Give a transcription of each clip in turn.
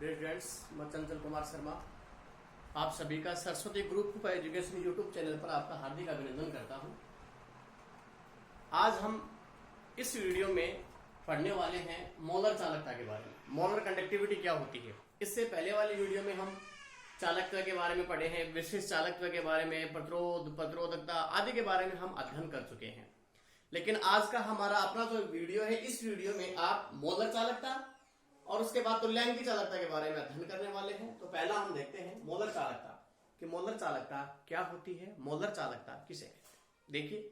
Dear friends, मैं चंचल कुमार शर्मा आप सभी का Saraswati group for education YouTube channel पर आपका हार्दिक अभिनंदन करता हूं। आज हम इस वीडियो में पढ़ने वाले हैं मोलर चालकता के बारे में। मोलर कंडक्टिविटी क्या होती है। इससे पहले वाली वीडियो में हम चालकता के बारे में पढ़े हैं, विशिष्ट चालकता के बारे में, प्रतिरोध, प्रतिरोधकता आदि के बारे में हम अध्ययन कर चुके हैं। लेकिन आज का हमारा अपना जो वीडियो है, इस वीडियो में आप मोलर चालकता और उसके बाद तुल्यांकी चालकता के बारे में अध्ययन करने वाले हैं। तो पहला हम देखते हैं मोलर चालकता कि मोलर चालकता क्या होती है, मोलर चालकता किसे कहते हैं। देखिए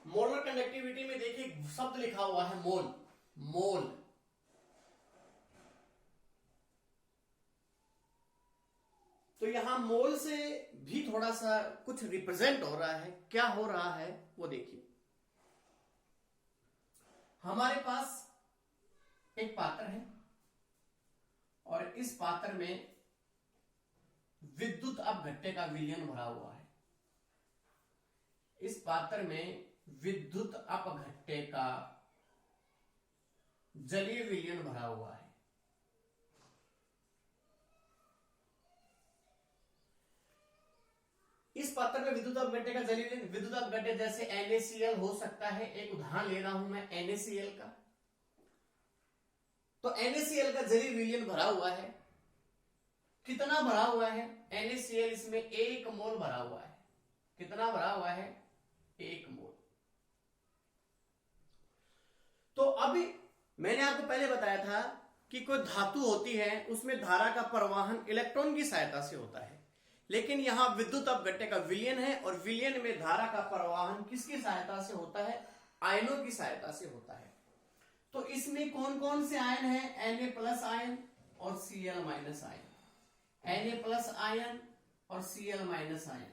मोलर कंडक्टिविटी में देखिए शब्द लिखा हुआ है मोल। मोल तो यहां मोल से भी थोड़ा सा कुछ रिप्रेजेंट हो रहा है। क्या हो रहा है वो देखिए। हमारे पास एक पात्र है और इस पात्र में विद्युत अपघट्य का विलयन भरा हुआ है। इस पात्र में विद्युत अपघट्य का जलीय विलयन भरा हुआ है। इस पात्र में विद्युत अपघट्य का जलीय विलयन, विद्युत अपघट्य जैसे NaCl हो सकता है। एक उदाहरण ले रहा हूं मैं NaCl का। तो NaCl का जलीय विलयन भरा हुआ है। कितना भरा हुआ है? NaCl इसमें 1 मोल भरा हुआ है। कितना भरा हुआ है? 1 मोल। तो अभी मैंने आपको पहले बताया था कि कोई धातु होती है, उसमें धारा का प्रवाहन इलेक्ट्रॉन की सहायता से होता है। लेकिन यहां विद्युत अपघट्य का विलयन है और विलयन में धारा का प्रवाहन किसकी सहायता से होता है? आयनों की सहायता से होता है। तो इसमें कौन कौन से आयन है? Na+ आयन और Cl- आयन। Na+ आयन और Cl- ion.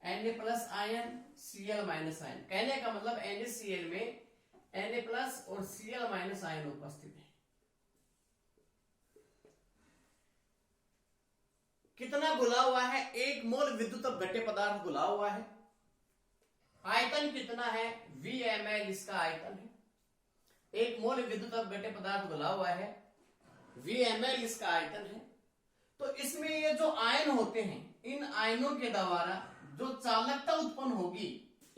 Na+ ion, Cl- ion. कहने का मतलब NaCl में Na+ और Cl- आयन उपस्थित है। कितना घुला हुआ है? 1 मोल विद्युत अपघट्य पदार्थ घुला हुआ है। आयतन कितना है? Vml इसका आयतन है। 1 मोल विद्युत अपघट्य पदार्थ घुला हुआ है, Vml इसका आयतन है। तो इसमें ये जो आयन होते हैं, इन आयनों के द्वारा जो चालकता उत्पन्न होगी,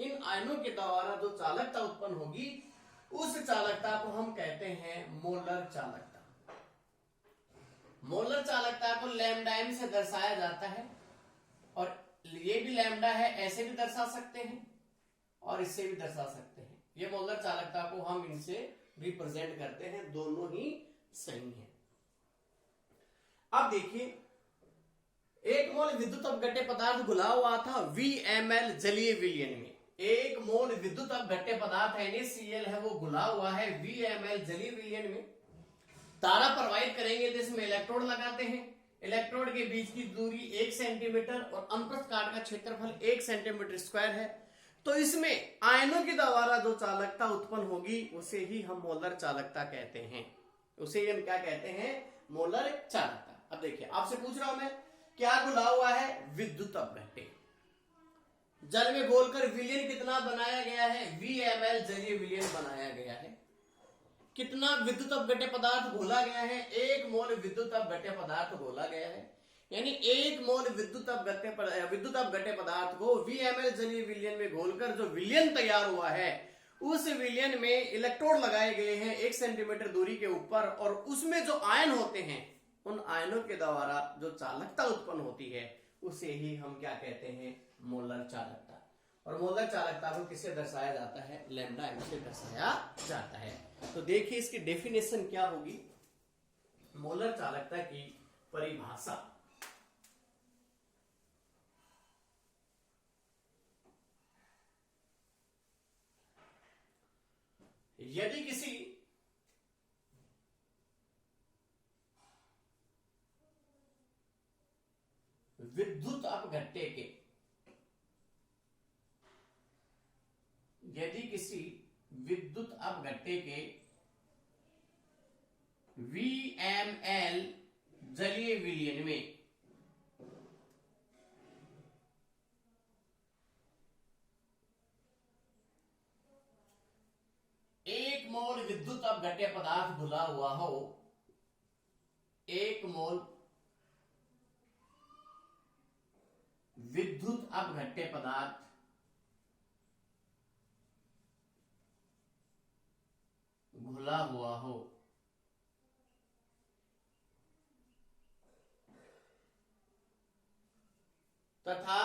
इन आयनों के द्वारा जो चालकता उत्पन्न होगी, उस चालकता को हम कहते हैं मोलर चालकता। मोलर चालकता को लैम्डा m से दर्शाया जाता है और ये भी लैम्डा है, ऐसे भी दर्शा सकते हैं और इससे भी दर्शा सकते हैं। ये मोलर चालकता को हम इनसे रिप्रेजेंट करते हैं, दोनों ही सही हैं। अब देखिए 1 मोल विद्युत अपघट्य पदार्थ घुला हुआ था Vml जलीय विलयन में। 1 मोल विद्युत अपघट्य पदार्थ NaCl है, वो घुला हुआ है Vml जलीय विलयन में। तारा प्रवाहित करेंगे तो इसमें इलेक्ट्रोड लगाते हैं। इलेक्ट्रोड के बीच की दूरी 1 सेंटीमीटर और अनुप्रस्थ काट का क्षेत्रफल 1 सेंटीमीटर स्क्वायर है। तो इसमें आयनों के द्वारा जो चालकता उत्पन्न होगी उसे ही हम मोलर चालकता कहते हैं। उसे ही हम क्या कहते हैं? मोलर चालकता। अब देखिए आपसे पूछ रहा हूं मैं, क्या घुला हुआ है? विद्युत अपघट्य। जल में घोलकर विलयन कितना बनाया गया है? Vml जलीय विलयन बनाया गया है। कितना विद्युत अपघट्य पदार्थ घोला गया है? 1 मोल विद्युत अपघट्य पदार्थ घोला गया है। यानी 1 मोल विद्युत अपघट्य पदार्थ को Vml जलीय विलयन में घोलकर जो विलयन तैयार हुआ है, उस विलयन में इलेक्ट्रोड लगाए गए हैं 1 सेंटीमीटर दूरी के ऊपर, और उसमें जो आयन होते हैं, उन आयनों के द्वारा जो चालकता उत्पन्न होती है, उसे ही हम क्या कहते हैं? मोलर चालकता। और मोलर चालकता को किससे दर्शाया जाता है? लैम्डा m से दर्शाया जाता है। तो देखिए इसकी डेफिनेशन क्या होगी। मोलर चालकता की परिभाषा, यदि किसी विद्युत अपघट्य के, यदि किसी विद्युत अपघट्य के Vml जलीय विलयन में 1 मोल विद्युत अपघट्य पदार्थ घुला हुआ हो, 1 मोल विद्युत अपघट्य पदार्थ घुला हुआ हो तथा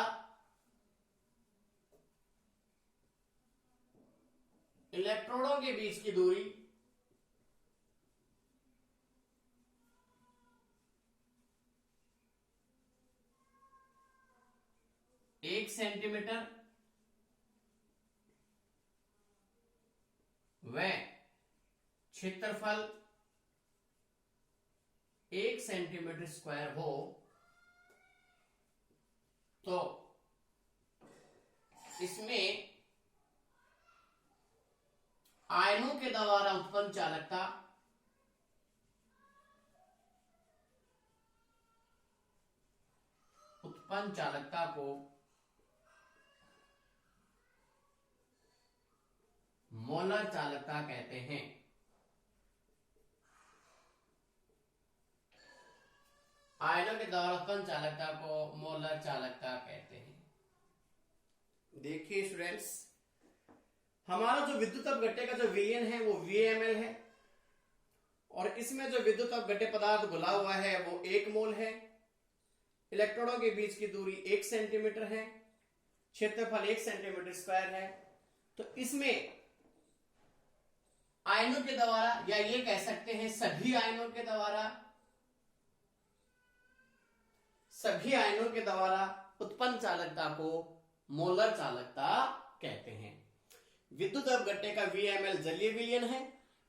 इलेक्ट्रोडों के बीच की दूरी 1 सेंटीमीटर व क्षेत्रफल 1 सेंटीमीटर स्क्वायर हो तो इसमें आयनों के द्वारा उत्पन्न चालकता को मोलर चालकता कहते हैं। आयनों के द्वारा उत्पन्न चालकता को मोलर चालकता कहते हैं। देखिए स्टूडेंट्स, हमारा जो विद्युत अपघट्य का जो विलयन है वो VmL है और इसमें जो विद्युत अपघट्य पदार्थ घुला हुआ है वो 1 मोल है। इलेक्ट्रोडों के बीच की दूरी 1 सेंटीमीटर है, क्षेत्रफल 1 सेंटीमीटर स्क्वायर है। तो इसमें आयनों के द्वारा, या ये कह सकते हैं सभी आयनों के द्वारा उत्पन्न चालकता को मोलर चालकता कहते हैं। विद्युत अपघट्य का VmL जलीय विलयन है।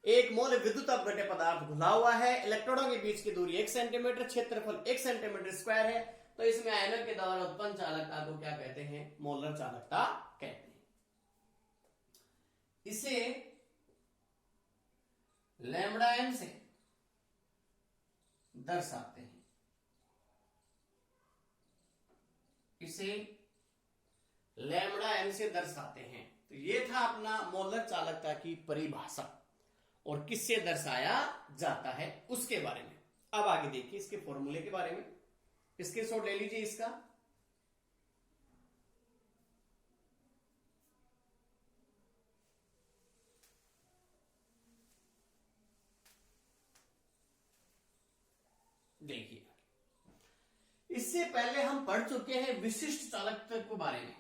1 मोल विद्युत अपघट्य पदार्थ घुला हुआ है, इलेक्ट्रोडों के बीच की दूरी 1 सेंटीमीटर, क्षेत्रफल 1 सेंटीमीटर स्क्वायर है। तो इसमें आयनों के द्वारा उत्पन्न चालकता को क्या कहते हैं? मोलर चालकता कहते हैं। इसे लैम्ब्डा m से दर्शाते हैं। तो ये था अपना मोलर चालकता की परिभाषा और किससे दर्शाया जाता है उसके बारे में। अब आगे देखिए इसके फॉर्मूले के बारे में। इसके शॉट ले लीजिए इसका। देखिए, इससे पहले हम पढ़ चुके हैं विशिष्ट चालकत्व के बारे में।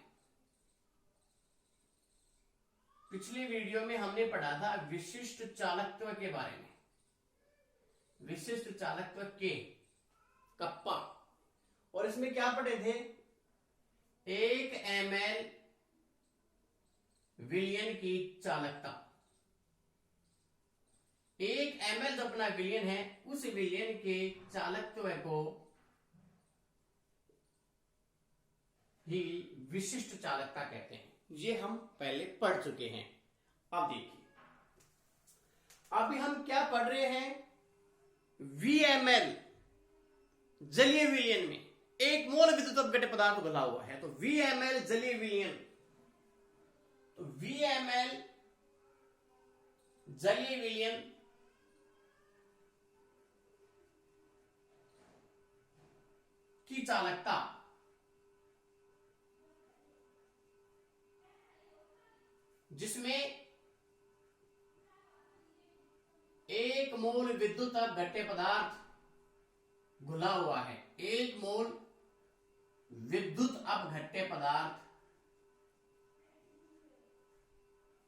पिछली वीडियो में हमने पढ़ा था विशिष्ट चालकत्व के बारे में। विशिष्ट चालकत्व के कप्पा, और इसमें क्या पढ़े थे? 1 ml विलयन की चालकता। 1 ml जो अपना विलयन है उस विलयन के चालकत्व को ही विशिष्ट चालकता कहते हैं। ये हम पहले पढ़ चुके हैं। अब देखिए, अभी हम क्या पढ़ रहे हैं? VmL जलीय विलयन में 1 मोल विद्युत अपघट्य पदार्थ घुला हुआ है, तो VmL जलीय विलयन। तो VmL जलीय विलयन की चालकता जिसमें 1 मोल विद्युत अपघट्य पदार्थ घुला हुआ है। 1 मोल विद्युत अपघट्य पदार्थ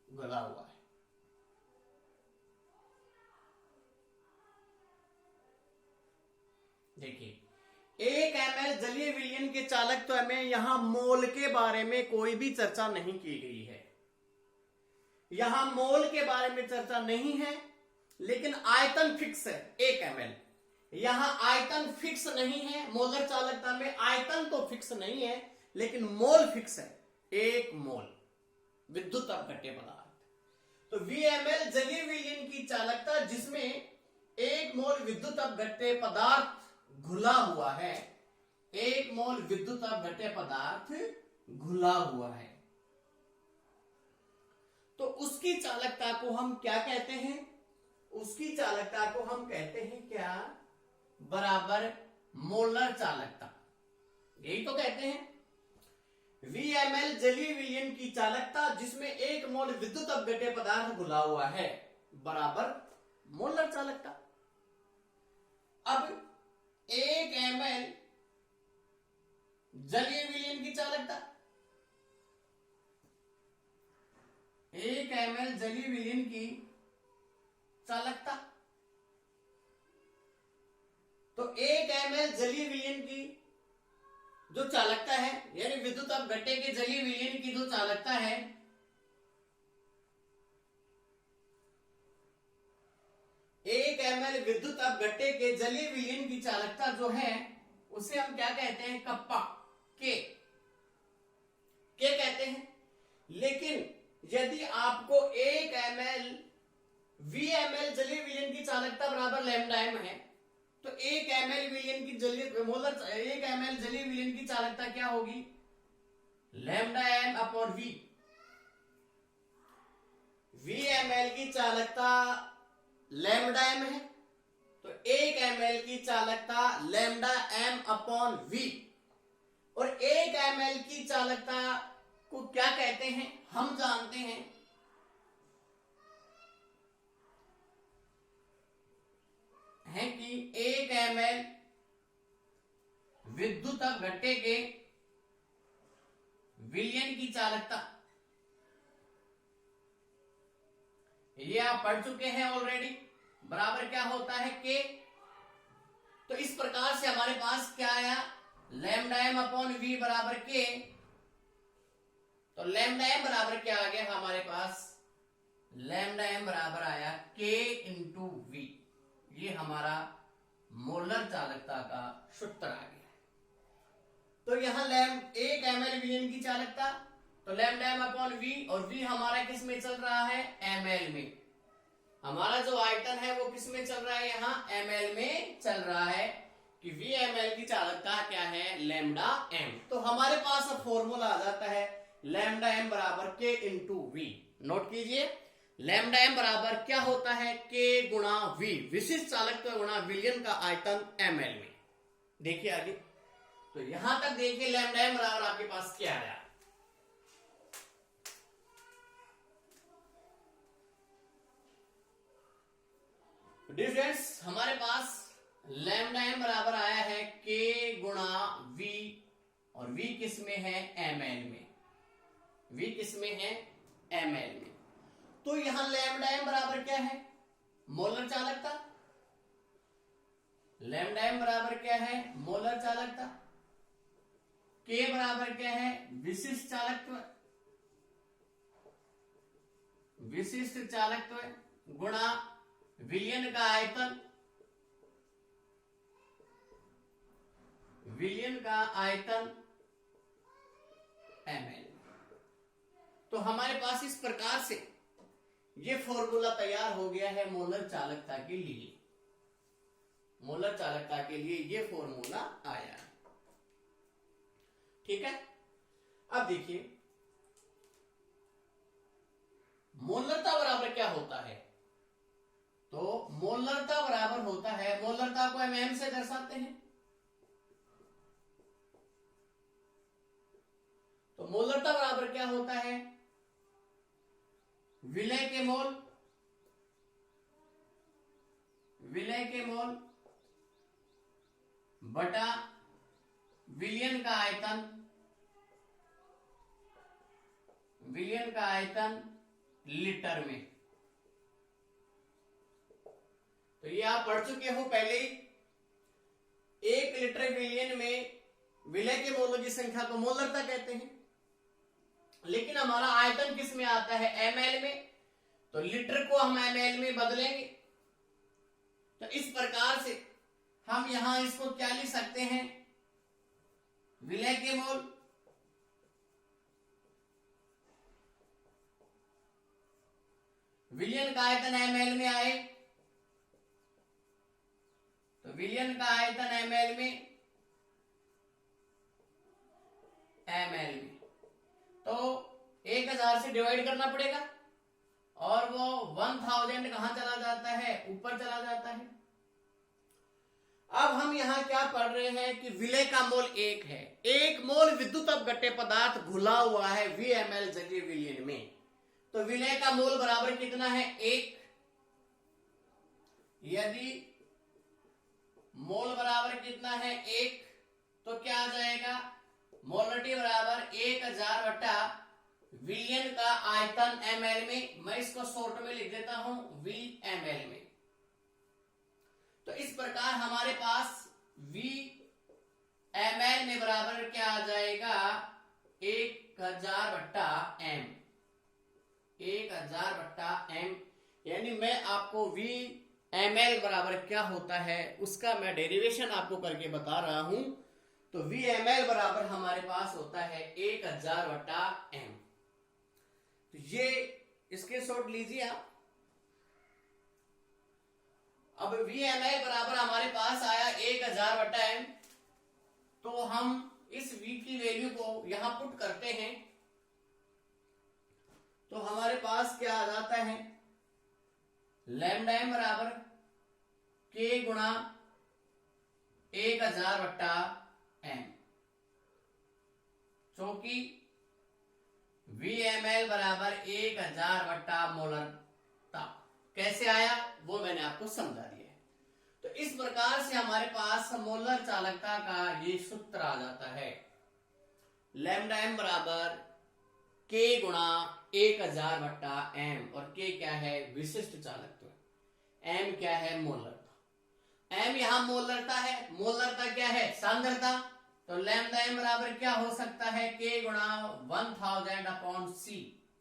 घुला हुआ है। देखिए, 1 ml जलीय विलयन के चालकत्व में यहां मोल के बारे में कोई भी चर्चा नहीं की गई है। यहां मोल के बारे में चर्चा नहीं है, लेकिन आयतन फिक्स है 1 ml। यहां आयतन फिक्स नहीं है। मोलर चालकता में आयतन तो फिक्स नहीं है, लेकिन मोल फिक्स है 1 मोल विद्युत अपघट्य पदार्थ। तो VmL जलीय विलयन की चालकता जिसमें 1 मोल विद्युत अपघट्य पदार्थ घुला हुआ है। 1 मोल विद्युत अपघट्य पदार्थ घुला हुआ है, तो उसकी चालकता को हम क्या कहते हैं? उसकी चालकता को हम कहते हैं क्या? बराबर मोलर चालकता। यही तो कहते हैं VmL जलीय विलयन की चालकता जिसमें 1 मोल विद्युत अपघट्य पदार्थ घुला हुआ है बराबर मोलर चालकता। अब 1 ml जलीय विलयन की चालकता, 1 ml जलीय विलयन की चालकता, तो 1 ml जलीय विलयन की जो चालकता है यानी विद्युत अपघट्य के जलीय विलयन की जो चालकता है, 1 ml विद्युत अपघट्य के जलीय विलयन की चालकता जो है उसे हम क्या कहते हैं, कप्पा के कहते हैं। लेकिन यदि आपको 1 ml VmL जलीय विलयन की चालकता बराबर लैम्डा m है तो 1 ml विलयन की जलीय मोलर 1 ml जलीय विलयन की चालकता क्या होगी, lambda m upon v। VmL की चालकता लैम्डा m है तो 1 ml की चालकता लैम्डा m अपॉन v। और 1 ml की चालकता को क्या कहते हैं, हम जानते हैं कि 1 ml विद्युत अपघट्य के विलयन की चालकता, ये आप पढ़ चुके हैं ऑलरेडी, बराबर क्या होता है के। तो इस प्रकार से हमारे पास क्या आया, लैम्डा m अपॉन v बराबर के। तो लैम्डा m बराबर क्या आ गया हमारे पास, लैम्डा m बराबर आया k इंटू v। ये हमारा मोलर चालकता का सूत्र आ गया। तो यहां 1 ml विलयन की चालकता तो लैम्डा m अपॉन v, और v हमारा किस में चल रहा है, ml में। हमारा जो आयतन है वो किस में चल रहा है, यहाँ ml में चल रहा है कि VmL की चालकता क्या है, लैम्डा m। तो हमारे पास अब फॉर्मूला आ जाता है लैम्डा m बराबर k इंटू v। नोट कीजिए, लैम्डा m बराबर क्या होता है, k गुणा v, विशिष्ट चालकत्व गुणा विलयन का आयतन ml में। देखिए आगे, तो यहां तक देखिए लैम्डा m बराबर आपके पास क्या आया, डिफरेंस हमारे पास लैम्डा m बराबर आया है k गुणा v, और v किस में है, ml में। v किस में है, ml में। तो यहां लैम्डा m बराबर क्या है, मोलर चालकता। लैम्डा m बराबर क्या है, मोलर चालकता। k बराबर क्या है, विशिष्ट चालकत्व, विशिष्ट चालकत्व गुणा विलयन का आयतन, विलयन का आयतन ml। तो हमारे पास इस प्रकार से ये फॉर्मूला तैयार हो गया है मोलर चालकता के लिए। मोलर चालकता के लिए ये फॉर्मूला आया है, ठीक है। अब देखिए मोलरता बराबर क्या होता है, तो मोलरता बराबर होता है, मोलरता को हम m से दर्शाते हैं। तो मोलरता बराबर क्या होता है, विलय के मोल, विलय के मोल बटा विलयन का आयतन, विलयन का आयतन लीटर में। तो ये आप पढ़ चुके हो पहले ही, 1 लीटर विलयन में विलय के मोलों की संख्या को मोलरता कहते हैं। लेकिन हमारा आयतन किस में आता है, ml में, तो लीटर को हम ml में बदलेंगे। तो इस प्रकार से हम यहां इसको क्या लिख सकते हैं, विलय के मोल विलयन का आयतन ml में आए, तो विलयन का आयतन ml में, ml में, तो 1000 से डिवाइड करना पड़ेगा, और वो 1000 कहां चला जाता है, ऊपर चला जाता है। अब हम यहाँ क्या पढ़ रहे हैं कि विलय का मोल 1 है। 1 मोल विद्युत अपघट्य पदार्थ घुला हुआ है VmL जलीय विलयन में, तो विलय का मोल बराबर कितना है 1। यदि मोल बराबर कितना है 1 तो क्या आ जाएगा, मोलरिटी बराबर 1000 बटा विलयन का आयतन ml में। मैं इसको शॉर्ट में लिख देता हूं VmL में। तो इस प्रकार हमारे पास VmL में बराबर क्या आ जाएगा 1000 बट्टा m, 1000 बट्टा m। यानी मैं आपको VmL बराबर क्या होता है उसका मैं डेरिवेशन आपको करके बता रहा हूं। तो VmL बराबर हमारे पास होता है 1000 बट्टा m। तो ये इसके शॉर्ट लीजिए आप। अब VmL बराबर हमारे पास आया 1000 बटा m, तो हम इस V की वैल्यू को यहां पुट करते हैं तो हमारे पास क्या आ जाता है, लैम्डा m बराबर K गुणा 1000 बट्टा m, क्योंकि VmL बराबर 1000 बट्टा मोलरता। कैसे आया वो मैंने आपको समझा दिया है। तो इस प्रकार से हमारे पास मोलर चालकता का ये सूत्र आ जाता है, लैम्डा m बराबर K गुणा 1000 बट्टा m, और K क्या है विशिष्ट चालकत्व, m क्या है मोलरता। m यहां मोलरता है, मोलरता क्या है सांद्रता। तो लैम्डा m बराबर क्या हो सकता है K गुणा 1000 अपॉन C।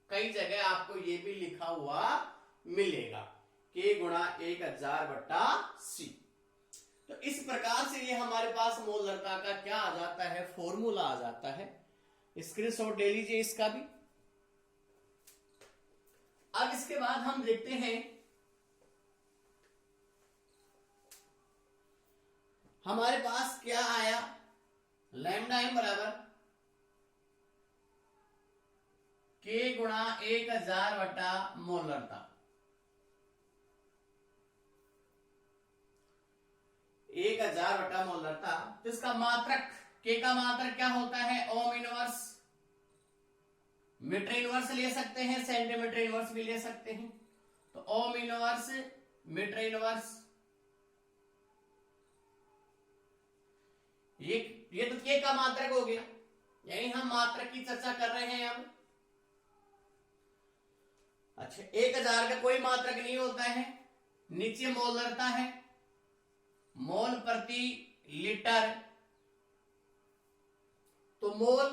कई जगह आपको ये भी लिखा हुआ मिलेगा K गुणा 1000 बट्टा C। तो इस प्रकार से ये हमारे पास मोलरता का क्या आ जाता है, फॉर्मूला आ जाता है। स्क्रीनशॉट ले लीजिए इसका भी। अब इसके बाद हम देखते हैं हमारे पास क्या आया, लैम्डा m बराबर K गुणा 1000 बटा मोलरता। 1000 बटा मोलरता, तो इसका मात्रक K का मात्रक क्या होता है, ओम इनवर्स। मीटर इनवर्स ले सकते हैं, सेंटीमीटर इनवर्स भी ले सकते हैं। तो ओम इनवर्स मीटर इनवर्स, ये तो K का मात्रक हो गया, यानी हम मात्रक की चर्चा कर रहे हैं अब। अच्छा, 1000 का कोई मात्रक नहीं होता है, नीचे मोलरता है, मोल प्रति लीटर। तो मोल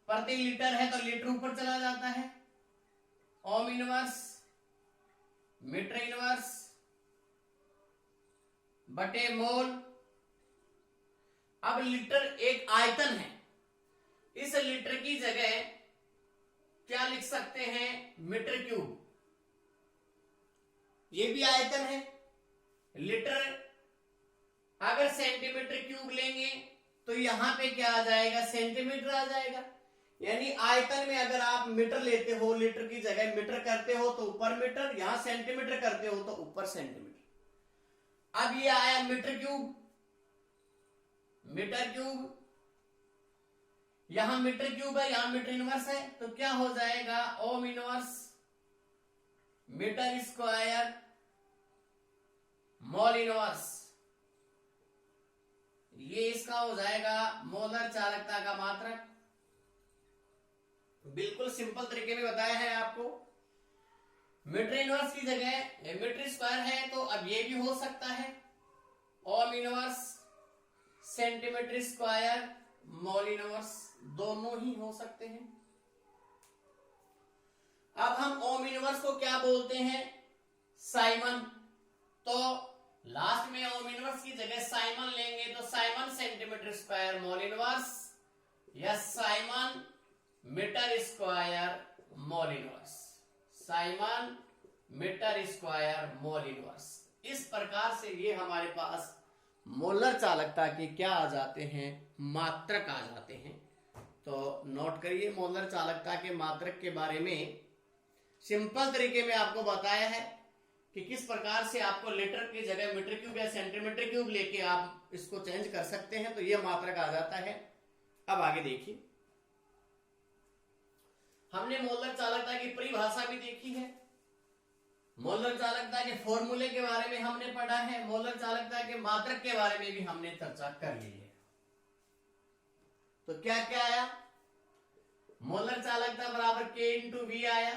प्रति लीटर है तो लीटर ऊपर चला जाता है, ओम इनवर्स मीटर इनवर्स बटे मोल। अब लीटर एक आयतन है, इस लीटर की जगह क्या लिख सकते हैं, मीटर क्यूब। ये भी आयतन है। लीटर अगर सेंटीमीटर क्यूब लेंगे तो यहां पे क्या आ जाएगा, सेंटीमीटर आ जाएगा। यानी आयतन में अगर आप मीटर लेते हो, लीटर की जगह मीटर करते हो तो ऊपर मीटर, यहां सेंटीमीटर करते हो तो ऊपर सेंटीमीटर। अब ये आया मीटर क्यूब, मीटर क्यूब, यहां मीटर क्यूब है, यहां मीटर इनवर्स है, तो क्या हो जाएगा, ohm inverse metre square mole inverse. ये इसका हो जाएगा मोलर चालकता का मात्रक। बिल्कुल सिंपल तरीके में बताया है आपको। मीटर इनवर्स की जगह मीटर स्क्वायर है तो अब ये भी हो सकता है, ohm inverse centimetre square mole inverse, दोनों ही हो सकते हैं। अब हम ओम इनवर्स को क्या बोलते हैं, साइमन। तो लास्ट में ओम इनवर्स की जगह साइमन लेंगे तो siemens centimetre square mole inverse या siemens metre square mole inverse, siemens metre square mole inverse. इस प्रकार से ये हमारे पास मोलर चालकता के क्या आ जाते हैं, मात्रक आ जाते हैं। तो नोट करिए, मोलर चालकता के मात्रक के बारे में सिंपल तरीके में आपको बताया है। कि किस प्रकार से आपको लीटर की जगह मीटर क्यूब या सेंटीमीटर क्यूब लेके आप इसको चेंज कर सकते हैं, तो यह मात्रक आ जाता है। अब आगे देखिए, हमने मोलर चालकता की परिभाषा भी देखी है, मोलर चालकता के फॉर्मूले के बारे में हमने पढ़ा है, मोलर चालकता के मात्रक के बारे में भी हमने चर्चा कर ली है। तो क्या क्या आया, मोलर चालकता बराबर K इंटू V आया,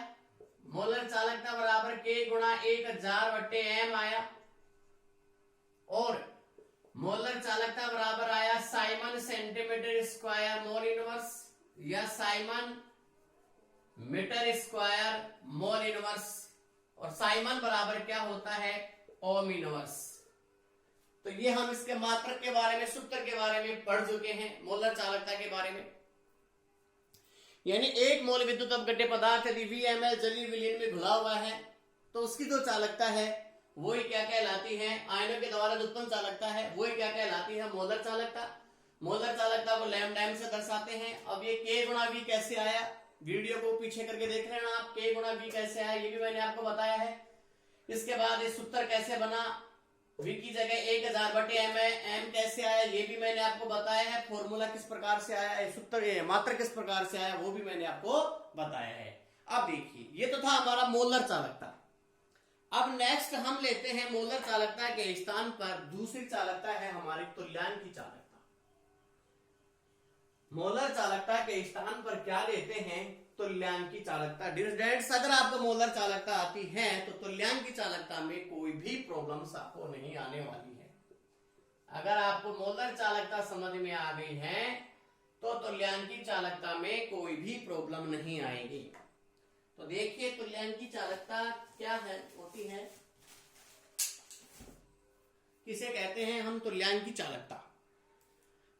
मोलर चालकता बराबर K गुणा 1000/m आया, और मोलर चालकता बराबर आया siemens centimetre square mole inverse या siemens metre square mole inverse, और साइमन बराबर क्या होता है, ओम इनवर्स। तो ये हम इसके मात्रक के बारे में, सूत्र के बारे में पढ़ चुके हैं, मोलर चालकता के बारे में। यानी एक मोल विद्युत अपघट्य पदार्थ यदि VmL जलीय विलयन में घुला हुआ है तो उसकी जो चालकता है वही क्या कहलाती है, आयनों के द्वारा जो उत्पन्न चालकता है वही क्या कहलाती है, मोलर चालकता। मोलर चालकता को लैम्ब्डा m से दर्शाते हैं। अब ये K गुणा V कैसे आया, वीडियो को पीछे करके देख रहे हैं ना आप, K गुणा V कैसे आया ये भी मैंने आपको बताया है। इसके बाद ये सूत्र कैसे बना, V की जगह 1000/m है, m कैसे आया ये भी मैंने आपको बताया है, फॉर्मूला किस प्रकार से आया, सूत्र मात्र किस प्रकार से आया वो भी मैंने आपको बताया है। अब देखिए, ये तो था हमारा मोलर चालकता। अब नेक्स्ट हम लेते हैं मोलर चालकता के स्थान पर दूसरी चालकता है हमारी तुल्यांकी चालकता। मोलर चालकता के स्थान पर क्या लेते हैं, तुल्यांकी चालकता। डिस्टेंस अगर आपको मोलर चालकता आती है तो तुल्यांकी चालकता में कोई भी प्रॉब्लम्स आपको नहीं आने वाली है। अगर आपको मोलर चालकता समझ में आ गई है तो तुल्यांकी चालकता में कोई भी प्रॉब्लम नहीं आएगी। तो देखिए तुल्यांकी चालकता क्या है, होती है, किसे कहते हैं हम तुल्यांकी चालकता।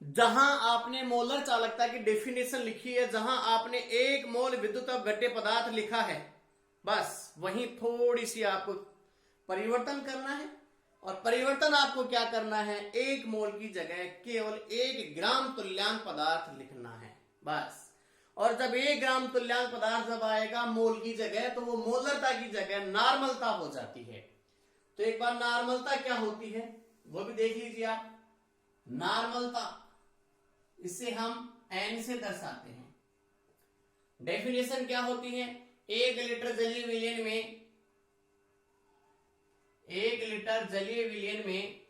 जहां आपने मोलर चालकता की डेफिनेशन लिखी है, जहां आपने 1 मोल विद्युत अपघट्य पदार्थ लिखा है, बस वहीं थोड़ी सी आपको परिवर्तन करना है। और परिवर्तन आपको क्या करना है, 1 मोल की जगह केवल 1 ग्राम तुल्यांक पदार्थ लिखना है बस। और जब 1 ग्राम तुल्यांक पदार्थ जब आएगा मोल की जगह, तो वो मोलरता की जगह नॉर्मलता हो जाती है। तो एक बार नॉर्मलता क्या होती है वो भी देख लीजिए आप। नॉर्मलता इसे हम n से दर्शाते हैं। डेफिनेशन क्या होती है, 1 लीटर जलीय विलयन में, 1 लीटर जलीय विलयन में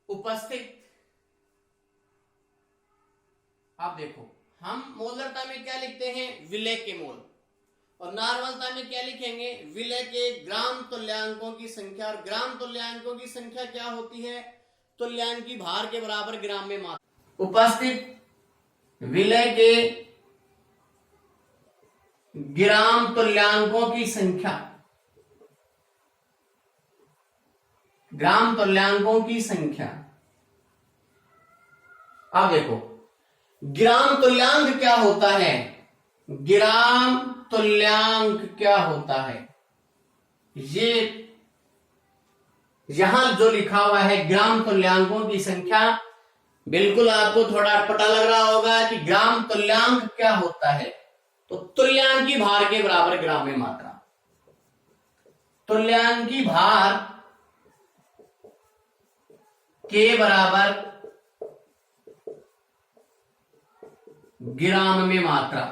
उपस्थित, आप देखो हम मोलरता में क्या लिखते हैं, विलय के मोल, और नॉर्मलता में क्या लिखेंगे, विलय के ग्राम तुल्यांकों की संख्या। और ग्राम तुल्यांकों की संख्या क्या होती है, तुल्यांकी भार के बराबर ग्राम में मात्रा। उपस्थित विलय के ग्राम तुल्यांकों की संख्या, ग्राम तुल्यांकों की संख्या। अब देखो ग्राम तुल्यांक क्या होता है, ग्राम तुल्यांक क्या होता है, ये यहां जो लिखा हुआ है ग्राम तुल्यांकों की संख्या, बिल्कुल आपको थोड़ा पता लग रहा होगा कि ग्राम तुल्यांक क्या होता है। तो तुल्यांकी भार के बराबर ग्राम में मात्रा, तुल्यांकी भार के बराबर ग्राम में मात्रा,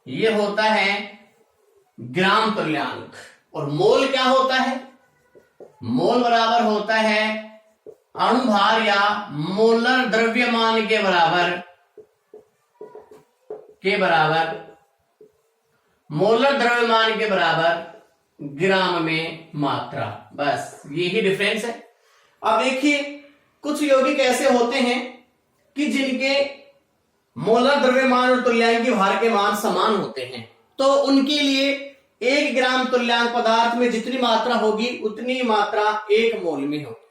ये होता है ग्राम तुल्यांक। और मोल क्या होता है, मोल बराबर होता है अणुभार या मोलर द्रव्यमान के बराबर, मोलर द्रव्यमान के बराबर ग्राम में मात्रा। बस यही डिफरेंस है। अब देखिए कुछ यौगिक ऐसे होते हैं कि जिनके मोलर द्रव्यमान और तुल्यांकी भार के मान समान होते हैं, तो उनके लिए 1 ग्राम तुल्यांक पदार्थ में जितनी मात्रा होगी उतनी मात्रा 1 मोल में होगी,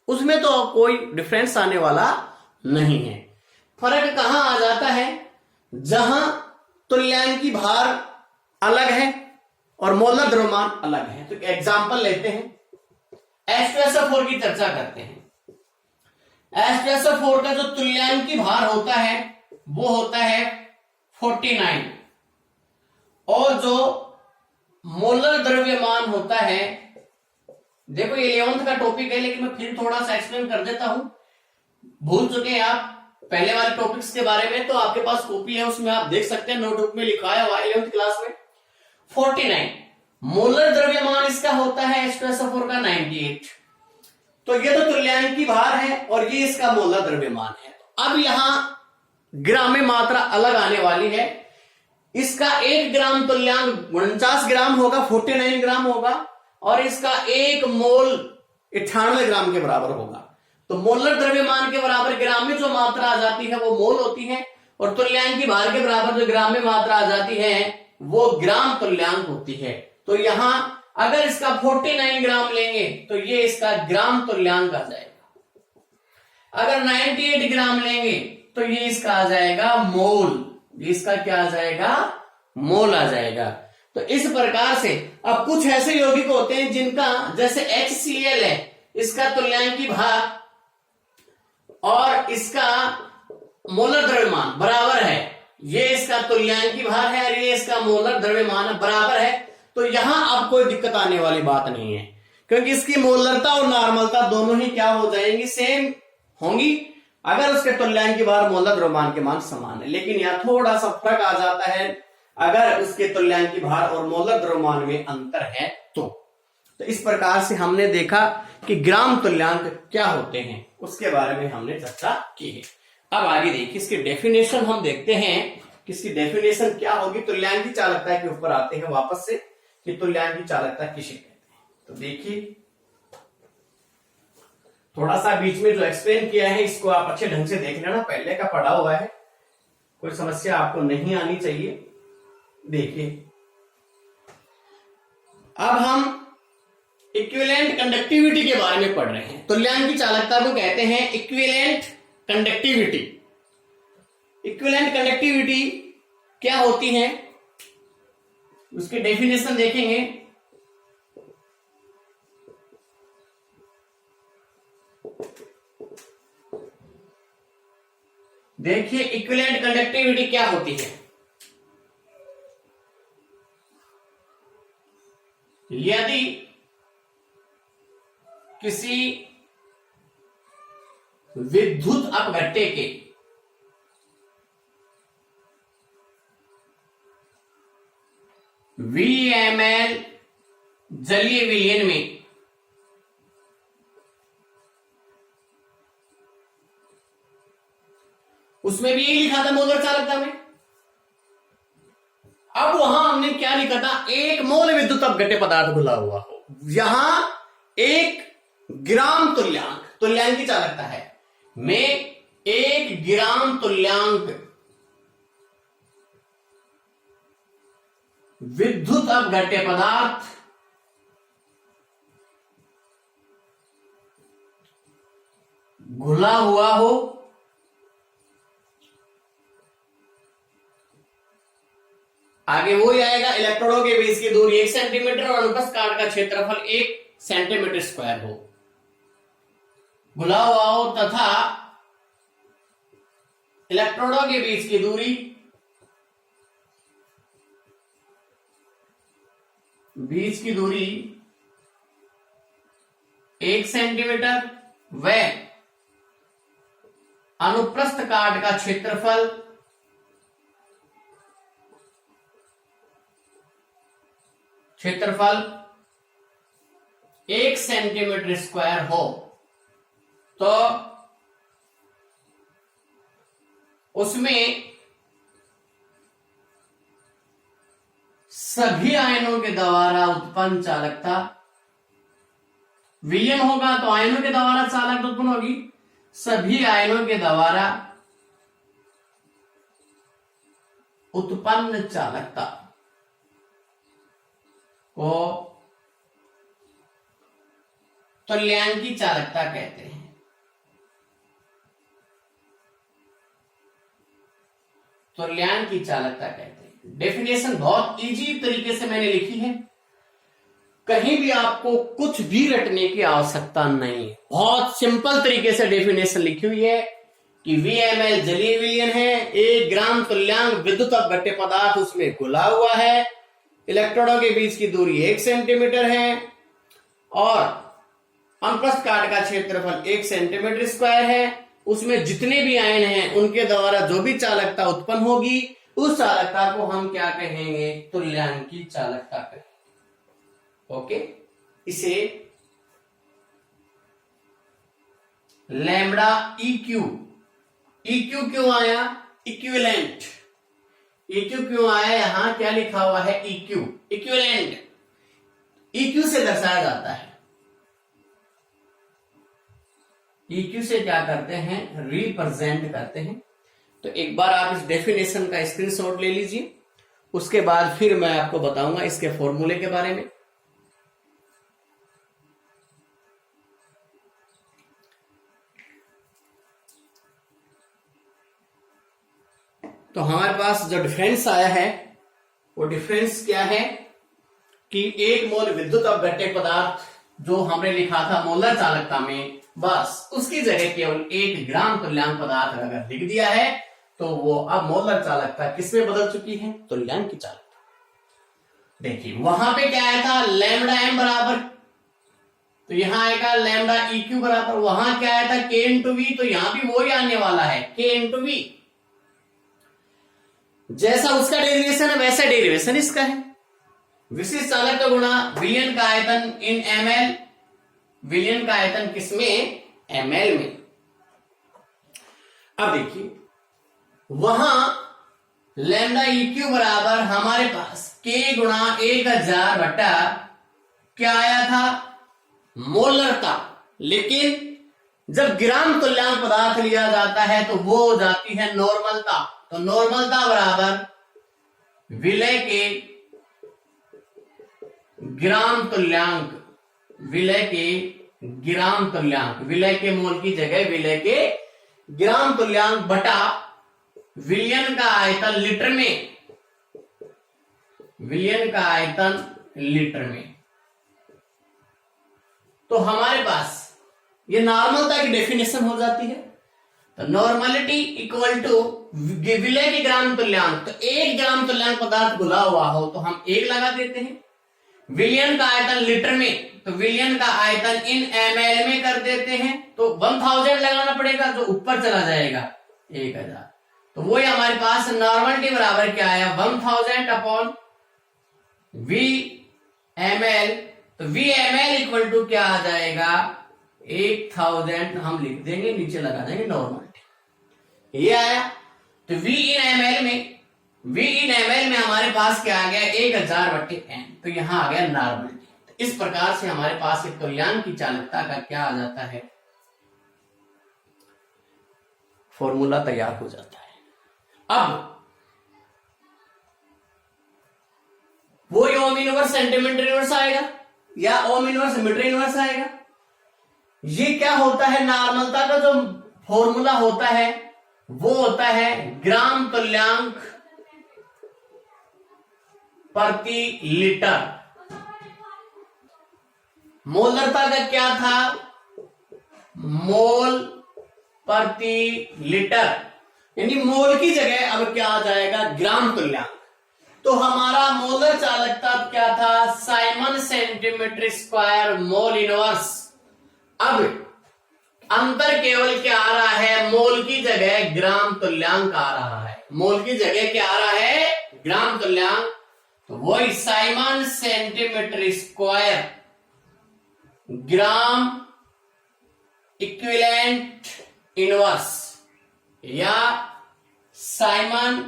उसमें तो कोई डिफरेंस आने वाला नहीं है। फर्क कहां आ जाता है, जहां तुल्यांकी भार अलग है और मोलर द्रव्यमान अलग है। तो एग्जांपल लेते हैं, H2SO4 की चर्चा करते हैं। H2SO4 का जो तुल्यांकी भार होता है वो होता है 49 और जो मोलर द्रव्यमान होता है, देखो ये 11th का टॉपिक है लेकिन मैं फिर थोड़ा सा एक्सप्लेन कर देता हूं, भूल चुके हैं आप पहले वाले टॉपिक्स के बारे में, तो आपके पास कॉपी है उसमें आप देख सकते हैं, नोटबुक में लिखा है 11th क्लास में 49 मोलर द्रव्यमान इसका होता है H2SO4 का 98। तो ये तो तुल्यांकी भार है और ये इसका मोलर द्रव्यमान है। अब यहां ग्राम में मात्रा अलग आने वाली है, इसका 1 ग्राम तुल्यांक 49 ग्राम होगा, 49 ग्राम होगा और इसका 1 मोल 98 ग्राम के बराबर होगा। तो मोलर द्रव्यमान के बराबर ग्राम में जो मात्रा आ जाती है वो मोल होती है और तुल्यांकी भार के बराबर जो ग्राम में मात्रा आ जाती है वो ग्राम तुल्यांक होती है। तो यहां अगर इसका 49 ग्राम लेंगे तो ये इसका ग्राम तुल्यांक आ जाएगा, अगर 98 ग्राम लेंगे तो ये इसका आ जाएगा मोल, ये इसका क्या आ जाएगा, मोल आ जाएगा। तो इस प्रकार से अब कुछ ऐसे यौगिक होते हैं जिनका जैसे HCl है, इसका तुल्यांकी भार और इसका मोलर द्रव्यमान बराबर है, ये इसका तुल्यांकी भार है और ये इसका मोलर द्रव्यमान बराबर है। तो यहां अब कोई दिक्कत आने वाली बात नहीं है क्योंकि इसकी मोलरता और नॉर्मलता दोनों ही क्या हो जाएंगी, सेम होंगी अगर उसके तुल्यांकी भार मोलर द्रव्यमान के मान समान है। लेकिन यहां थोड़ा सा फर्क आ जाता है अगर उसके तुल्यांकी भार और मोलर द्रव्यमान में अंतर है तो इस प्रकार से हमने देखा कि ग्राम तुल्यांक क्या होते हैं, उसके बारे में हमने चर्चा की है। अब आगे देखिए इसकी डेफिनेशन हम देखते हैं कि इसकी डेफिनेशन क्या होगी। तुल्यांकी चालकता के ऊपर आते हैं वापस से कि तुल्यांकी चालकता किसे कहते हैं। तो देखिए थोड़ा सा बीच में जो एक्सप्लेन किया है इसको आप अच्छे ढंग से देख लेना, पहले का पढ़ा हुआ है, कोई समस्या आपको नहीं आनी चाहिए। देखिए अब हम इक्विवेलेंट कंडक्टिविटी के बारे में पढ़ रहे हैं। तुल्यांकी चालकता को कहते हैं इक्विवेलेंट कंडक्टिविटी। इक्विवेलेंट कंडक्टिविटी क्या होती है उसकी डेफिनेशन देखेंगे। देखिए इक्विवेलेंट कंडक्टिविटी क्या होती है। यदि किसी विद्युत अपघट्य के VML जलीय विलयन में उसमें भी यही लिखा था मोलर चालकता में, अब वहां हमने क्या लिखा था, 1 मोल विद्युत अपघट्य पदार्थ घुला हुआ हो, यहां 1 ग्राम तुल्यांकी चालकता है में 1 ग्राम तुल्यांक विद्युत अपघट्य पदार्थ घुला हुआ हो, आगे वो ही आएगा इलेक्ट्रोडों के बीच की दूरी 1 सेंटीमीटर और अनुप्रस्थ काट का क्षेत्रफल 1 सेंटीमीटर स्क्वायर हो, घुला हुआ हो तथा इलेक्ट्रोडों के बीच की दूरी 1 सेंटीमीटर व अनुप्रस्थ काट का क्षेत्रफल 1 सेंटीमीटर स्क्वायर हो, तो उसमें सभी आयनों के द्वारा उत्पन्न चालकता, विलयन होगा तो आयनों के द्वारा चालकता उत्पन्न होगी, सभी आयनों के द्वारा उत्पन्न चालकता को तुल्यांकी चालकता कहते हैं। तुल्यांकी चालकता कहते हैं। डेफिनेशन बहुत इजी तरीके से मैंने लिखी है, कहीं भी आपको कुछ भी रटने की आवश्यकता नहीं है, बहुत सिंपल तरीके से डेफिनेशन लिखी हुई है कि VmL जलीय विलयन है, 1 ग्राम तुल्यांक विद्युत अपघट्य पदार्थ उसमें घुला हुआ है, इलेक्ट्रोडों के बीच की दूरी 1 सेंटीमीटर है और अनुप्रस्थ काट का क्षेत्रफल 1 सेंटीमीटर स्क्वायर है। उसमें जितने भी आयन हैं उनके द्वारा जो भी चालकता उत्पन्न होगी उस चालकता को हम क्या कहेंगे, तुल्यांकी चालकता कहेंगे। ओके, इसे लैम्बडा EQ, EQ क्यों आया, इक्विवेलेंट, EQ क्यों आया, यहां क्या लिखा हुआ है EQ, इक्विवेलेंट, EQ से दर्शाया जाता है। EQ से क्या करते हैं, रिप्रेजेंट करते हैं। तो एक बार आप इस डेफिनेशन का स्क्रीनशॉट ले लीजिए, उसके बाद फिर मैं आपको बताऊंगा इसके फॉर्मूले के बारे में। तो हमारे पास जो डिफरेंस आया है वो डिफरेंस क्या है कि 1 मोल विद्युत अपघट्य पदार्थ जो हमने लिखा था मोलर चालकता में, बस उसकी जगह केवल 1 ग्राम तुल्यांक पदार्थ अगर लिख दिया है तो वो अब मोलर चालकता किसमें बदल चुकी है, तुल्यांक की चालकता। देखिए वहां पे क्या आया था, लैम्बडा m बराबर, तो यहां आएगा लैम्बडा EQ बराबर, वहां क्या आया था K इंटू V, तो यहां भी वही आने वाला है K इंटू V। जैसा उसका डेरिवेशन है वैसा डेरिवेशन इसका है। विशिष्ट चालकता गुणा विलयन का आयतन इन ml, विलयन का आयतन किसमें, ml में। अब देखिए वहां लैम्बडा EQ बराबर हमारे पास K गुणा 1000 बटा क्या आया था, मोलरता, लेकिन जब ग्राम तुल्यांक पदार्थ लिया जाता है तो वो हो जाती है नॉर्मलता। तो नॉर्मलता बराबर विलय के ग्राम तुल्यांक, विलय के ग्राम तुल्यांक, विलय के मोल की जगह विलय के ग्राम तुल्यांक बटा विलयन का आयतन लीटर में, विलयन का आयतन लीटर में। तो हमारे पास ये नॉर्मलता की डेफिनेशन हो जाती है। तो नॉर्मलिटी इक्वल टू विलय की ग्राम तुल्यांक, तो 1 ग्राम तुल्यांक पदार्थ घुला हुआ हो तो हम 1 लगा देते हैं, विलयन का आयतन लीटर में, तो विलयन का आयतन इन ml में कर देते हैं, तो 1000 लगाना पड़ेगा जो ऊपर चला जाएगा 1000। तो वो हमारे पास नॉर्मलिटी बराबर क्या आया, 1000 अपॉन VmL, तो VmL इक्वल टू क्या आ जाएगा 1000, हम लिख देंगे नीचे लगा देंगे नॉर्मलिटी, ये आया। तो V इन ml में हमारे पास क्या आ गया 1000 बट्टे n, तो यहां आ गया नॉर्मलिटी। तो इस प्रकार से हमारे पास एक तुल्यांक की चालकता का क्या आ जाता है, फॉर्मूला तैयार हो जाता है। अब वो ओम इनवर्स सेंटीमीटर इनवर्स आएगा या ओम इनवर्स मीटर इनवर्स आएगा। ये क्या होता है, नॉर्मलता का जो फॉर्मूला होता है वो होता है ग्राम तुल्यांक प्रति लीटर। मोलरता का क्या था, मोल प्रति लीटर, यानी मोल की जगह अब क्या आ जाएगा ग्राम तुल्यांक। तो हमारा मोलर चालकता क्या था, Simon centimetre square mole inverse. अब अंतर केवल क्या आ रहा है, मोल की जगह ग्राम तुल्यांक आ रहा है, मोल की जगह क्या आ रहा है, ग्राम तुल्यांक। तो वही siemens centimetre square gram equivalent inverse या siemens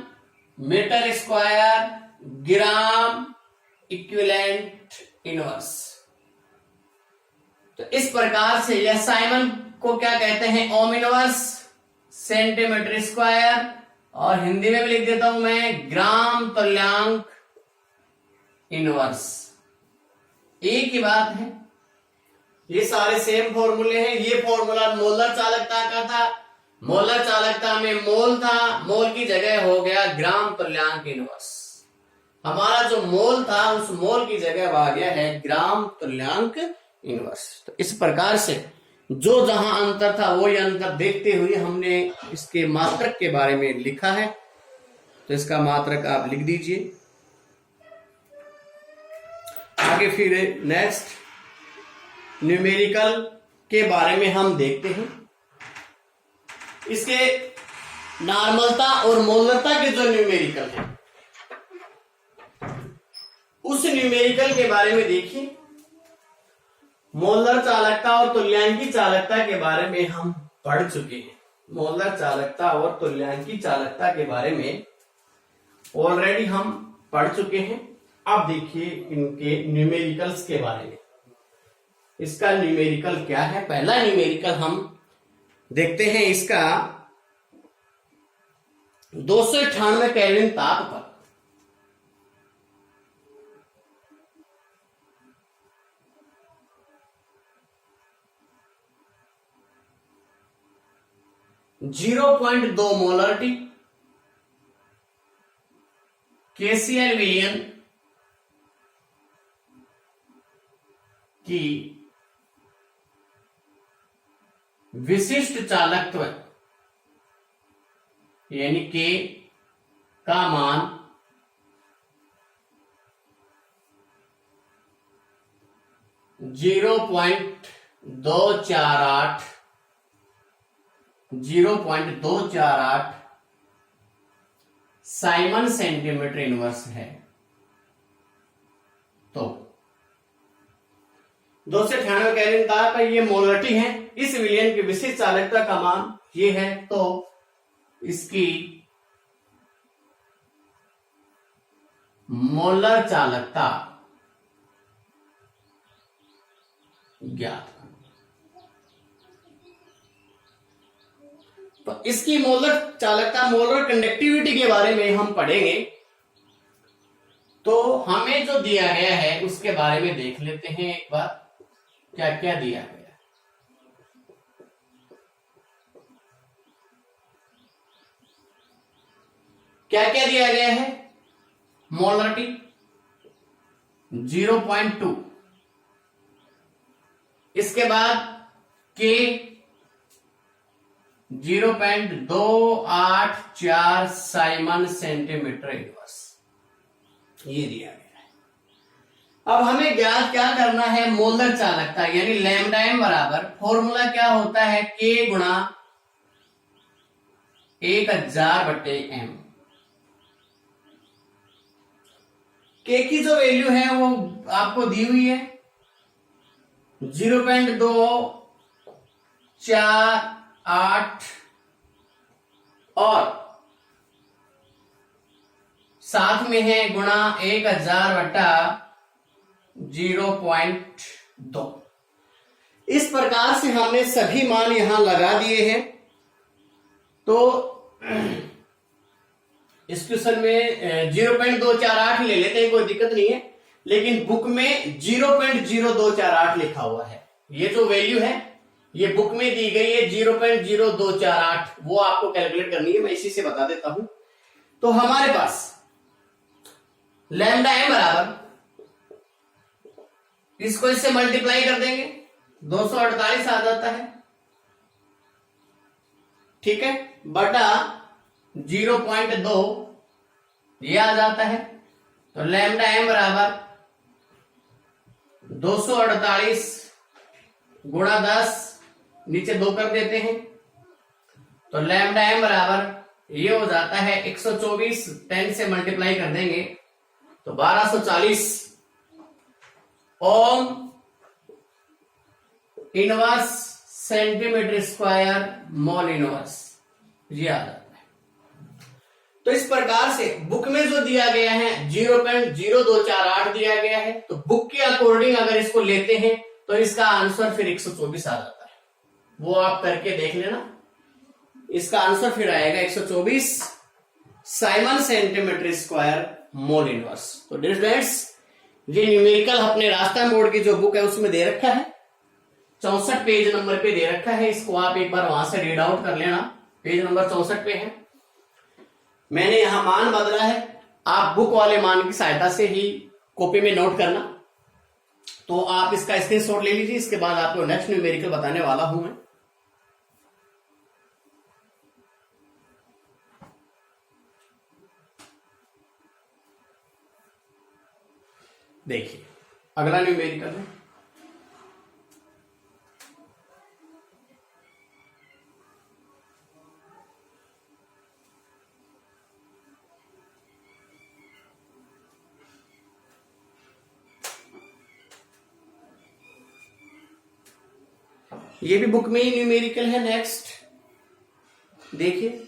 metre square gram equivalent inverse. तो इस प्रकार से यह साइमन को क्या कहते हैं, ओम इनवर्स सेंटीमीटर स्क्वायर, और हिंदी में भी लिख देता हूं मैं ग्राम तुल्यांक इनवर्स। एक ही बात है, ये सारे सेम फॉर्मूले हैं। ये फॉर्मूला मोलर चालकता का था, मोलर चालकता में मोल था, मोल की जगह हो गया ग्राम तुल्यांक इनवर्स। हमारा जो मोल था उस मोल की जगह आ गया है ग्राम तुल्यांक इनवर्स। तो इस प्रकार से जो जहां अंतर था वो ये अंतर देखते हुए हमने इसके मात्रक के बारे में लिखा है। तो इसका मात्रक आप लिख दीजिए। आगे फिर नेक्स्ट न्यूमेरिकल के बारे में हम देखते हैं। इसके नॉर्मलता और मोलरता के जो न्यूमेरिकल है उस न्यूमेरिकल के बारे में देखिए। मोलर चालकता और तुल्यांकी चालकता के बारे में हम पढ़ चुके हैं। मोलर चालकता और तुल्यांकी चालकता के बारे में ऑलरेडी हम पढ़ चुके हैं। अब देखिए इनके न्यूमेरिकल्स के बारे में। इसका न्यूमेरिकल क्या है? पहला न्यूमेरिकल हम देखते हैं इसका 298 केल्विन ताप पर 0.2 मोलरिटी KCl विलयन की विशिष्ट चालकत्व यानी K का मान 0.248 साइमन सेंटीमीटर इनवर्स है। तो 298 केल्विन ताप पर ये मोलरिटी है। इस विलयन की विशिष्ट चालकता का मान ये है। तो इसकी मोलर चालकता ज्ञात। तो इसकी मोलर चालकता, मोलर कंडक्टिविटी के बारे में हम पढ़ेंगे। तो हमें जो दिया गया है उसके बारे में देख लेते हैं एक बार, क्या क्या दिया गया। क्या क्या दिया गया है? मोलरिटी 0.2, इसके बाद K 0.284 साइमन सेंटीमीटर इनवर्स, ये दिया गया है। अब हमें ज्ञात क्या करना है? मोलर चालकता यानी लैम्डा m बराबर, फॉर्मूला क्या होता है? K गुणा 1000/m। K की जो वैल्यू है वो आपको दी हुई है 0.248 और साथ में है गुणा 1000/0.2। इस प्रकार से हमने सभी मान यहां लगा दिए हैं। तो इस क्वेश्चन में 0.248 ले लेते हैं, कोई दिक्कत नहीं है। लेकिन बुक में 0.0248 लिखा हुआ है। ये जो वैल्यू है ये बुक में दी गई है 0.0248, वो आपको कैलकुलेट करनी है। मैं इसी से बता देता हूं। तो हमारे पास लैम्डा m बराबर, इसको इससे मल्टीप्लाई कर देंगे 248 आ जाता है, ठीक है, बटा 0.2 ये आ जाता है। तो लैम्डा m बराबर 248 गुणा 10, नीचे 2 कर देते हैं। तो लैम्डा m बराबर ये हो जाता है 124, 10 से मल्टीप्लाई कर देंगे तो 1240 ohm inverse centimetre square mole inverse, ये आ जाता है। तो इस प्रकार से बुक में जो दिया गया है 0.0248 दिया गया है। तो बुक के अकॉर्डिंग अगर इसको लेते हैं तो इसका आंसर फिर 124 आ जाता है। वो आप करके देख लेना। इसका आंसर फिर आएगा 124 Simon centimetre square mole inverse. तो डियर फ्रेंड्स, ये न्यूमेरिकल अपने राजस्थान बोर्ड की जो बुक है उसमें दे रखा है, 64 पेज नंबर पे दे रखा है। इसको आप एक बार वहां से रीड आउट कर लेना, पेज नंबर 64 पे है। मैंने यहां मान बदला है, आप बुक वाले मान की सहायता से ही कॉपी में नोट करना। तो आप इसका स्क्रीनशॉट ले लीजिए, इसके बाद आपको नेक्स्ट न्यूमेरिकल बताने वाला हूं मैं। देखिए अगला न्यूमेरिकल है ये भी बुक में ही न्यूमेरिकल है। नेक्स्ट देखिए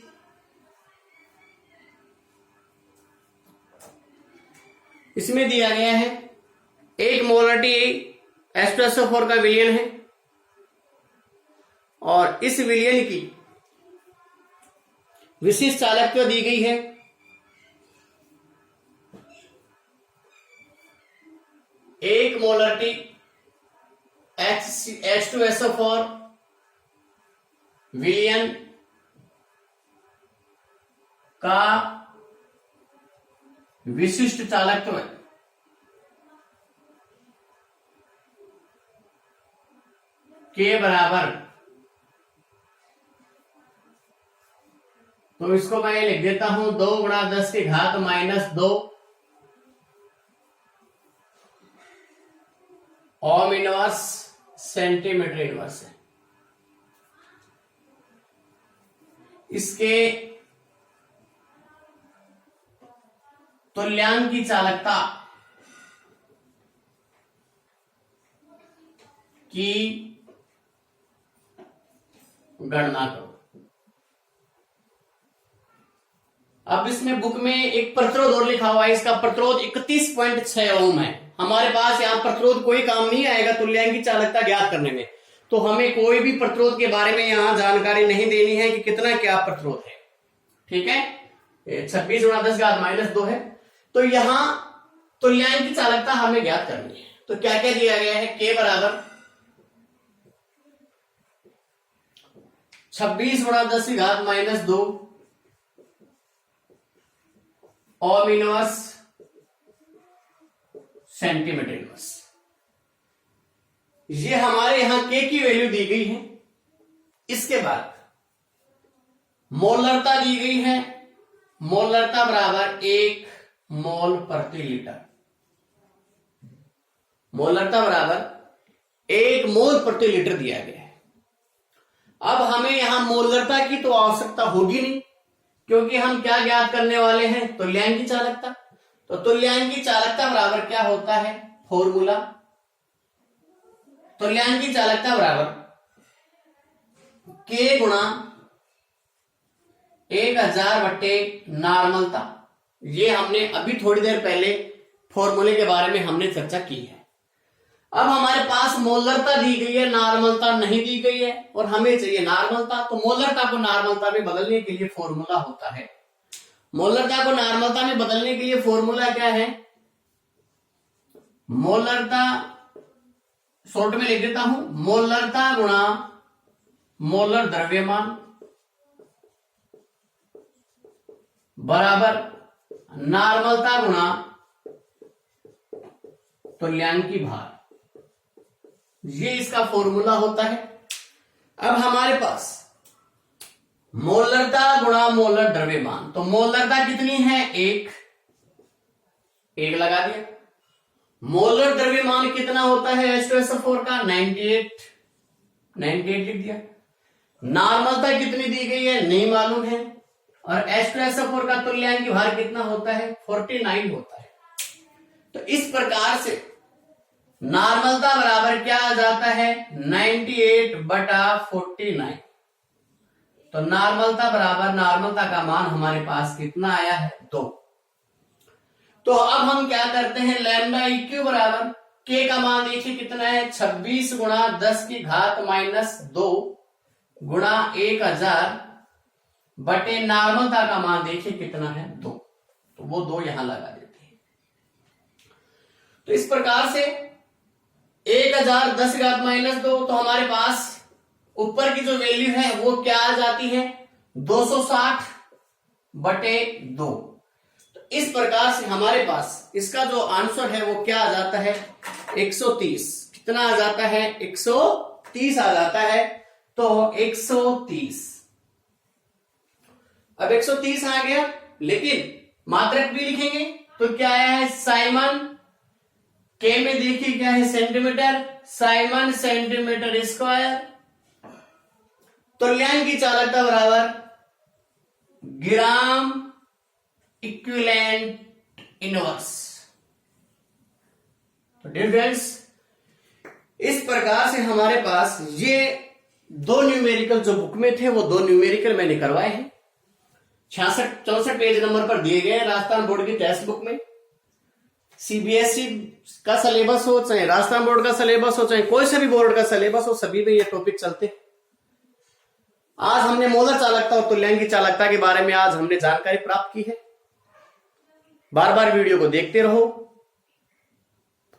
इसमें दिया गया है एक मोलरिटी H2SO4 का विलयन है और इस विलयन की विशिष्ट चालकत्व दी गई है एक मोलरिटी H2SO4 विलयन का विशिष्ट चालकत्व के बराबर, तो इसको मैं लिख देता हूं 2 गुणा 10 की घात -2 ओम इनवर्स सेंटीमीटर इनवर्स है। इसके तुल्यांक की चालकता की गणना करो। अब इसमें बुक में एक प्रतिरोध और लिखा हुआ है, इसका प्रतिरोध 31.6 ओम है। हमारे पास यहाँ प्रतिरोध कोई काम नहीं आएगा तुल्यांक की चालकता ज्ञात करने में, तो हमें कोई भी प्रतिरोध के बारे में यहाँ जानकारी नहीं देनी है कि कितना क्या प्रतिरोध है। ठीक है, 26 गुणा 10 घात -2 है। तो यहाँ तुल्यांक की चालकता हमें ज्ञात करनी है। तो क्या क्या दिया गया है, के बराबर 26 गुणा 10 की घात -2 ओम इनवर्स सेंटीमीटर इनवर्स। ये हमारे यहां के की वैल्यू दी गई है। इसके बाद मोलरता दी गई है, मोलरता बराबर 1 मोल प्रति लीटर। मोलरता बराबर 1 मोल प्रति लीटर दिया गया है। अब हमें यहां मोलरता की तो आवश्यकता होगी नहीं, क्योंकि हम क्या ज्ञात करने वाले हैं, तुल्यांक की चालकता। तो तुल्यांक की चालकता बराबर क्या होता है, फॉर्मूला तुल्यांक की चालकता बराबर K गुणा 1000 बट्टे नॉर्मलता। ये हमने अभी थोड़ी देर पहले फॉर्मूले के बारे में हमने चर्चा की है। अब हमारे पास मोलरता दी गई है, नॉर्मलता नहीं दी गई है और हमें चाहिए नॉर्मलता। तो मोलरता को नॉर्मलता में बदलने के लिए फॉर्मूला होता है। मोलरता को नॉर्मलता में बदलने के लिए फॉर्मूला क्या है, मोलरता शॉर्ट में लिख देता हूं, मोलरता गुणा मोलर द्रव्यमान बराबर नॉर्मलता गुणा तुल्यांकी भार। ये इसका फॉर्मूला होता है। अब हमारे पास मोलरता गुणा मोलर द्रव्यमान, तो मोलरता कितनी है, 1 लगा दिया। मोलर द्रव्यमान कितना होता है H2SO4 का, 98 लिख दिया। नॉर्मलता कितनी दी गई है नहीं मालूम है, और H2SO4 का तुल्यांक भार कितना होता है, 49 होता है। तो इस प्रकार से नॉर्मलता बराबर क्या आ जाता है, 98/49। तो नॉर्मलता बराबर, नॉर्मलता का मान हमारे पास कितना आया है, 2। तो अब हम क्या करते हैं, लैम्डा इक्यू बराबर के का मान देखिए कितना है, 26 गुणा 10 की घात -2 गुणा 1000 बटे नॉर्मलता का मान देखिए कितना है, 2। तो वो 2 यहां लगा देते हैं। तो इस प्रकार से 1000 10 की घात -2, तो हमारे पास ऊपर की जो वैल्यू है वो क्या आ जाती है, 260/2। तो इस प्रकार से हमारे पास इसका जो आंसर है वो क्या आ जाता है 130। कितना आ जाता है 130 आ जाता है। तो 130, अब 130 आ गया, लेकिन मात्रक भी लिखेंगे तो क्या आया है साइमन। के में देखिए क्या है सेंटीमीटर, साइमन सेंटीमीटर स्क्वायर। तुल्यांक की चालकता बराबर ग्राम इक्विवेलेंट इनवर्स। तो डियर फ्रेंड्स, इस प्रकार से हमारे पास ये दो न्यूमेरिकल जो बुक में थे वो दो न्यूमेरिकल मैंने करवाए हैं। 66-64 पेज नंबर पर दिए गए राजस्थान बोर्ड की टेक्स्ट बुक में। सीबीएसई का सिलेबस हो, चाहे राजस्थान बोर्ड का सिलेबस हो, चाहे कोई से भी बोर्ड का सिलेबस हो, सभी में ये टॉपिक चलते हैं। आज हमने मोलर चालकता और तुल्यांक की चालकता के बारे में आज हमने जानकारी प्राप्त की है। बार बार वीडियो को देखते रहो।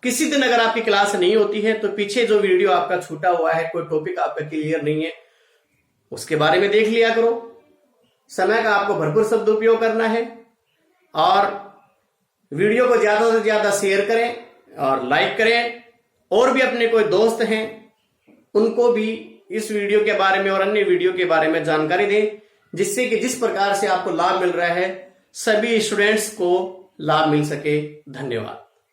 किसी दिन अगर आपकी क्लास नहीं होती है तो पीछे जो वीडियो आपका छूटा हुआ है, कोई टॉपिक आपका क्लियर नहीं है, उसके बारे में देख लिया करो। समय का आपको भरपूर सदुपयोग करना है और वीडियो को ज्यादा से ज्यादा शेयर करें और लाइक करें। और भी अपने कोई दोस्त हैं उनको भी इस वीडियो के बारे में और अन्य वीडियो के बारे में जानकारी दें, जिससे कि जिस प्रकार से आपको लाभ मिल रहा है सभी स्टूडेंट्स को लाभ मिल सके। धन्यवाद।